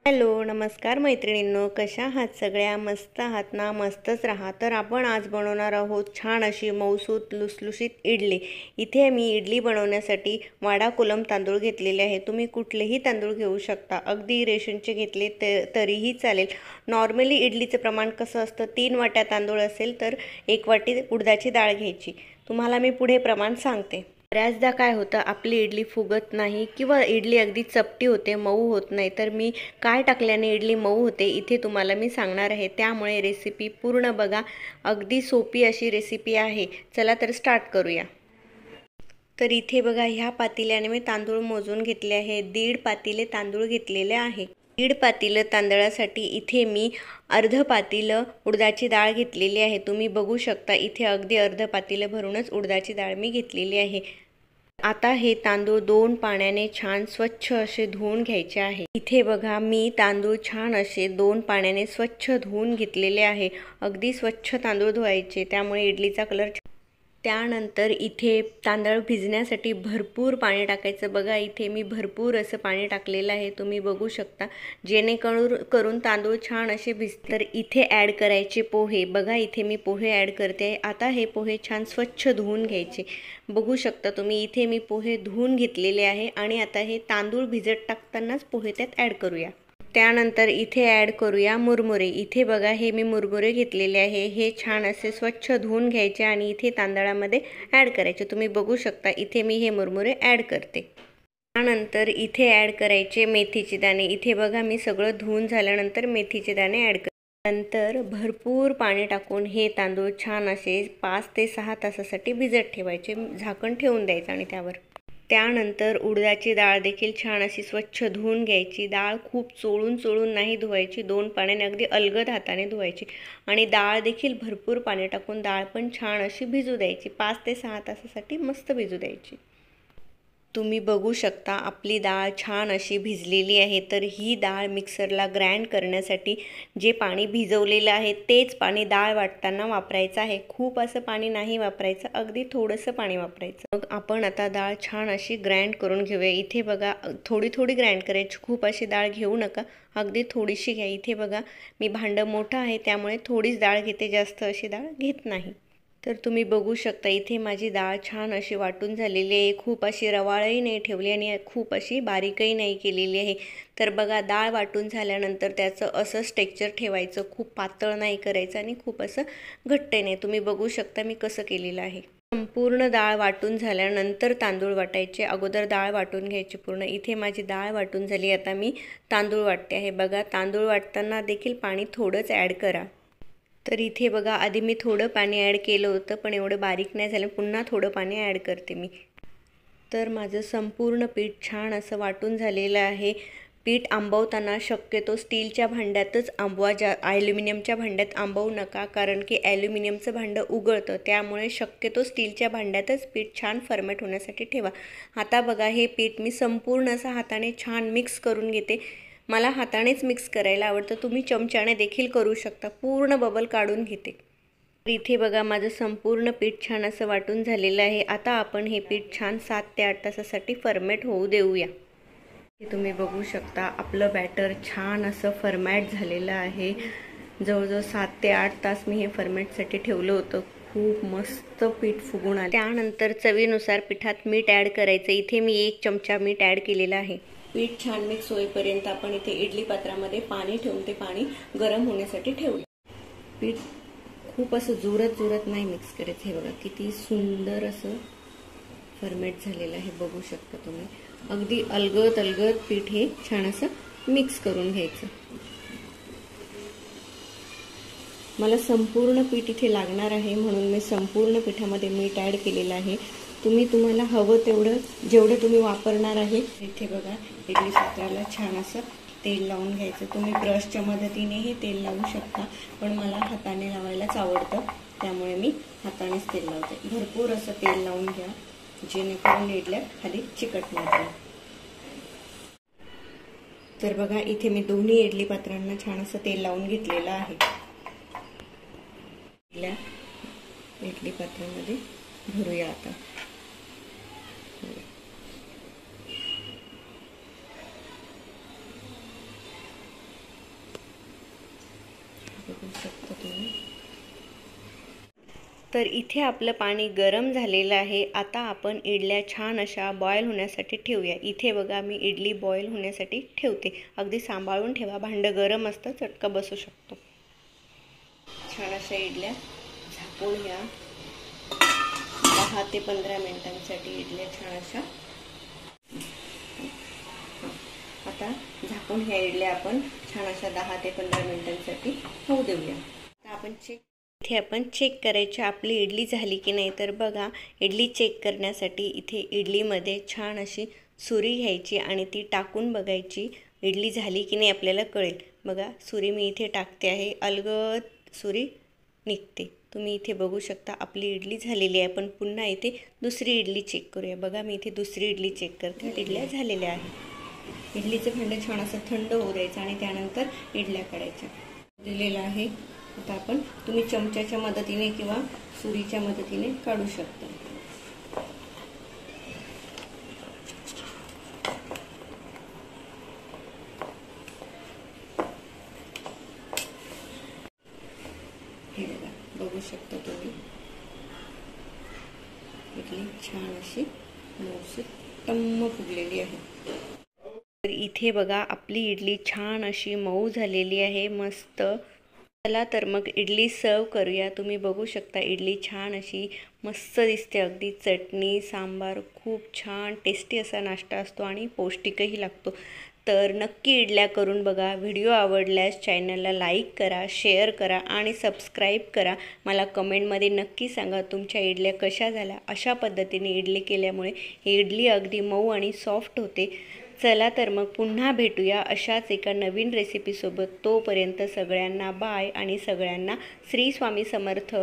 Hello, नमस्कार मैत्रिणींनो, कशा आहात सगळ्या? मस्त आहात ना? मस्तच राहा. तर आपण आज बनवणार आहोत छान अशी मऊसूत लुसलुशीत इडली. इथे मी इडली बनवण्यासाठी वाडा कोलम तांदूळ घेतलेले आहे. तुम्ही कुठलेही तांदूळ घेऊ शकता, अगदी रेशनचे घेतले तरीही चालेल. नॉर्मली इडलीचं प्रमाण कसं असतं, 3 वाट्या तांदूळ असेल तर 1 वाटी उडदाची डाळ घ्यायची. तुम्हाला मी पुढे प्रमाण सांगते. बऱ्याचदा काय होतं, आपली इडली फुगत नाही किंवा इडली अगदी चपटी होते, मऊ होत नाही. तर मी काय टाकल्याने इडली मऊ होते इथे तुम्हाला मी सांगणार आहे. त्यामुळे रेसिपी पूर्ण बघा, अगदी सोपी अशी रेसिपी आहे. चला तर स्टार्ट करूया. तर इथे बघा, ह्या पातेल्याने मी तांदूळ मोजून घेतले आहे. 1.5 पातेले तांदूळ घेतलेले आहे. 1.5 पातेलं तांदळासाठी इथे मी अर्ध पातेलं उडदाची डाळ घेतलेली आहे. तुम्ही बघू शकता, इथे अगदी अर्ध पातेलं भरूनच उडदाची डाळ मी घेतलेली आहे. आता हे तांदूळ 2 पाण्याने छान स्वच्छ असे धुवून घ्यायचे आहे. इथे बघा, मी तांदूळ छान असे 2 पाण्याने स्वच्छ धुवून घेतलेले आहे. अगदी स्वच्छ तांदूळ धुवायचे, त्यामुळे इडलीचा कलर. त्यानंतर इथे तांदूळ भिजण्यासाठी भरपूर पाणी टाकायचं. बघा, इथे मी भरपूर असं पाणी टाकलेलं आहे, तुम्ही बघू शकता, जेणेकरून तांदूळ छान असे भिजते. तर इथे ॲड करायचे पोहे. बघा, इथे मी पोहे ॲड करते. आता हे पोहे छान स्वच्छ धुवून घ्यायचे. बघू शकता तुम्ही, इथे मी पोहे धुवून घेतलेले आहे आणि आता हे तांदूळ भिजत टाकतानाच पोहे त्यात ॲड करूया. त्यानंतर इथे ॲड करूया मुरमुरे. इथे बघा, हे मी मुरमुरे घेतलेले आहे. हे छान असे स्वच्छ धुवून घ्यायचे आणि इथे तांदळामध्ये ॲड करायचे. तुम्ही बघू शकता, इथे मी हे मुरमुरे ॲड करते. त्यानंतर इथे ॲड करायचे मेथीचे दाणे. इथे बघा, मी सगळं धुवून झाल्यानंतर मेथीचे दाणे ॲड करते. नंतर भरपूर पाणी टाकून हे तांदूळ छान असे 5 ते 6 तासासाठी भिजत ठेवायचे. झाकण ठेवून द्यायचं आणि त्यानंतर उडदाची डाळ देखील छान अशी स्वच्छ धुवून घ्यायची. डाळ खूप चोळून नाही धुवायची, 2 पाण्याने अगदी अलगद हाताने धुवायची. आणि डाळ देखील भरपूर पाणी टाकून डाळ पण छान अशी भिजू द्यायची. 5 ते 6 तासासाठी मस्त भिजू द्यायची. तुम्ही बघू शकता, आपली डाळ छान अशी भिजलेली आहे. तर ही डाळ मिक्सरला ग्राइंड करण्यासाठी जे पाणी भिजवलेलं आहे तेच पाणी डाळ वाटताना वापरायचं आहे. खूप असं पाणी नाही वापरायचं, अगदी थोडंसं पाणी वापरायचं. मग आपण आता डाळ छान अशी ग्राइंड करून घेऊया. इथे बघा, थोडी ग्राइंड करायची, खूप अशी डाळ घेऊ नका, अगदी थोडीशी घ्या. इथे बघा, मी भांडं मोठं आहे त्यामुळे थोडीच डाळ घेते, जास्त अशी डाळ घेत नाही. तर तुम्ही बघू शकता, इथे माझी डाळ छान अशी वाटून झालेली आहे. खूप अशी रवाळही नाही ठेवली आणि खूप अशी बारीकही नाही केलेली आहे. तर बघा, डाळ वाटून झाल्यानंतर त्याचं असंच टेक्स्चर ठेवायचं, खूप पातळ नाही करायचं आणि खूप असं घट्ट नाही. तुम्ही बघू शकता मी कसं केलेलं आहे. संपूर्ण डाळ वाटून झाल्यानंतर तांदूळ वाटायचे. अगोदर डाळ वाटून घ्यायची पूर्ण. इथे माझी डाळ वाटून झाली, आता मी तांदूळ वाटते आहे. बघा, तांदूळ वाटताना देखील पाणी थोडंच ॲड करा. तर इथे बघा, आधी मी थोडं पाणी ॲड केलं होतं, पण एवढं बारीक नाही झालं. पुन्हा थोडं पाणी ॲड करते मी. तर माझं संपूर्ण पीठ छान असं वाटून झालेलं आहे. पीठ आंबवताना शक्यतो स्टीलच्या भांड्यातच आंबवा, ॲल्युमिनियमच्या भांड्यात आंबवू नका, कारण की ॲल्युमिनियमचं भांडं उघडतं. त्यामुळे शक्यतो स्टीलच्या भांड्यातच पीठ छान फर्मेट होण्यासाठी ठेवा. आता बघा, हे पीठ मी संपूर्ण असं हाताने छान मिक्स करून घेते. मला हातानेच मिक्स करायला आवडतं, तुम्ही चमच्याने देखील करू शकता. पूर्ण बबल काढून घेते. इथे बघा, माझं संपूर्ण पीठ छान असं वाटून झालेलं आहे. आता आपण हे पीठ छान 7 ते 8 तासासाठी फर्मेट होऊ देऊया. हे तुम्ही बघू शकता, आपलं बॅटर छान असं फर्मॅट झालेलं आहे. जवळजवळ 7 ते 8 तास मी हे फर्मेटसाठी ठेवलं होतं. खूप मस्त पीठ फुगून आलं. त्यानंतर चवीनुसार पिठात मीठ ॲड करायचं. इथे मी 1 चमचा मीठ ॲड केलेलं आहे. पीठ छान मिक्स होईपर्यंत आपण इथे इडली पात्रामध्ये पाणी ठेवून ते पाणी गरम होण्यासाठी ठेवूया. पीठ खूप असं जोरात नाही मिक्स करायचं. हे बघा, किती सुंदर असं फर्मेट झालेलं आहे, बघू शकता तुम्ही. अगदी अलगद पीठ हे छान असं मिक्स करून घ्यायचं. मला संपूर्ण पीठ इथे लागणार आहे, म्हणून मी संपूर्ण पिठामध्ये मीठ ॲड केलेलं आहे. तुम्हाला हवं तेवढं, जेवढं तुम्ही वापरणार आहे. इथे बघा, इडली पात्राला छान असं तेल लावून घ्यायचं. तुम्ही ब्रशच्या मदतीनेही तेल लावू शकता, पण मला हाताने लावायलाच आवडतं, त्यामुळे मी हातानेच तेल लावते. भरपूर असं तेल लावून घ्या, जेणेकरून इडल्या खाली चिकटणार नाही. तर बघा, इथे मी दोन्ही इडली पात्रांना छान असं तेल लावून घेतलेलं आहे. इडली पात्रामध्ये भरूया आता. बघू शकता तुम्ही। तर इथे आपलं पाणी गरम झालेलं आहे। आता आपण इडल्या छान अशा बॉईल होण्यासाठी ठेवूया। इथे बघा मी इडली बॉईल होण्यासाठी ठेवते। अगदी सांभाळून ठेवा, भांडं गरम असतं, चटका बसू शकतो। छान अशा इडल्या झाकून घ्या। 10 ते 15 मिनिटांसाठी इडल्या छान अशा। आता झाकून ह्या इडल्या आपण छान अशा 10 ते 15 मिनिटांसाठी होऊ देऊया। आता आपण इथे आपण चेक करायची आपली इडली झाली की नाही। तर बघा, इडली चेक करण्यासाठी इथे इडलीमध्ये छान अशी सुरी घ्यायची आणि ती टाकून बघायची इडली झाली की नाही, आपल्याला कळेल। बघा, सुरी मी इथे टाकते आहे, अलगद सुरी निघते। तुम्ही इथे बघू शकता आपली इडली झालेली आहे। पण पुन्हा इथे दुसरी इडली चेक करूया। बघा, मी इथे दुसरी इडली चेक करते, इडल्या झालेल्या आहेत। इडलीचं भांडं छान असं थंड होऊ द्यायचं आणि त्यानंतर इडल्या काढायच्या। दिलेलं आहे। आता आपण तुम्ही चमच्याच्या मदतीने किंवा सुरीच्या मदतीने काढू शकता। हे बघा, बघू शकता तुम्ही इडली छान अशी मऊसूत टम्म फुगलेली आहे। तर इथे बघा आपली इडली छान अशी मऊ झालेली आहे, मस्त। चला तर मग इडली सर्व करूया। तुम्ही बघू शकता इडली छान अशी मस्त दिसते, अगदी चटणी सांबार खूप छान टेस्टी असा नाश्ता असतो आणि पौष्टिकही लागतो। तर नक्की इडल्या करून बघा। व्हिडिओ आवडल्यास चॅनलला लाईक करा, शेअर करा आणि सबस्क्राईब करा। मला कमेंटमध्ये नक्की सांगा तुमच्या इडल्या कशा झाल्या। अशा पद्धतीने इडली केल्यामुळे इडली अगदी मऊ आणि सॉफ्ट होते। चला तर मग पुन्हा भेटूया अशाच एका नवीन रेसिपीसोबत। तोपर्यंत सगळ्यांना बाय आणि सगळ्यांना श्री स्वामी समर्थ।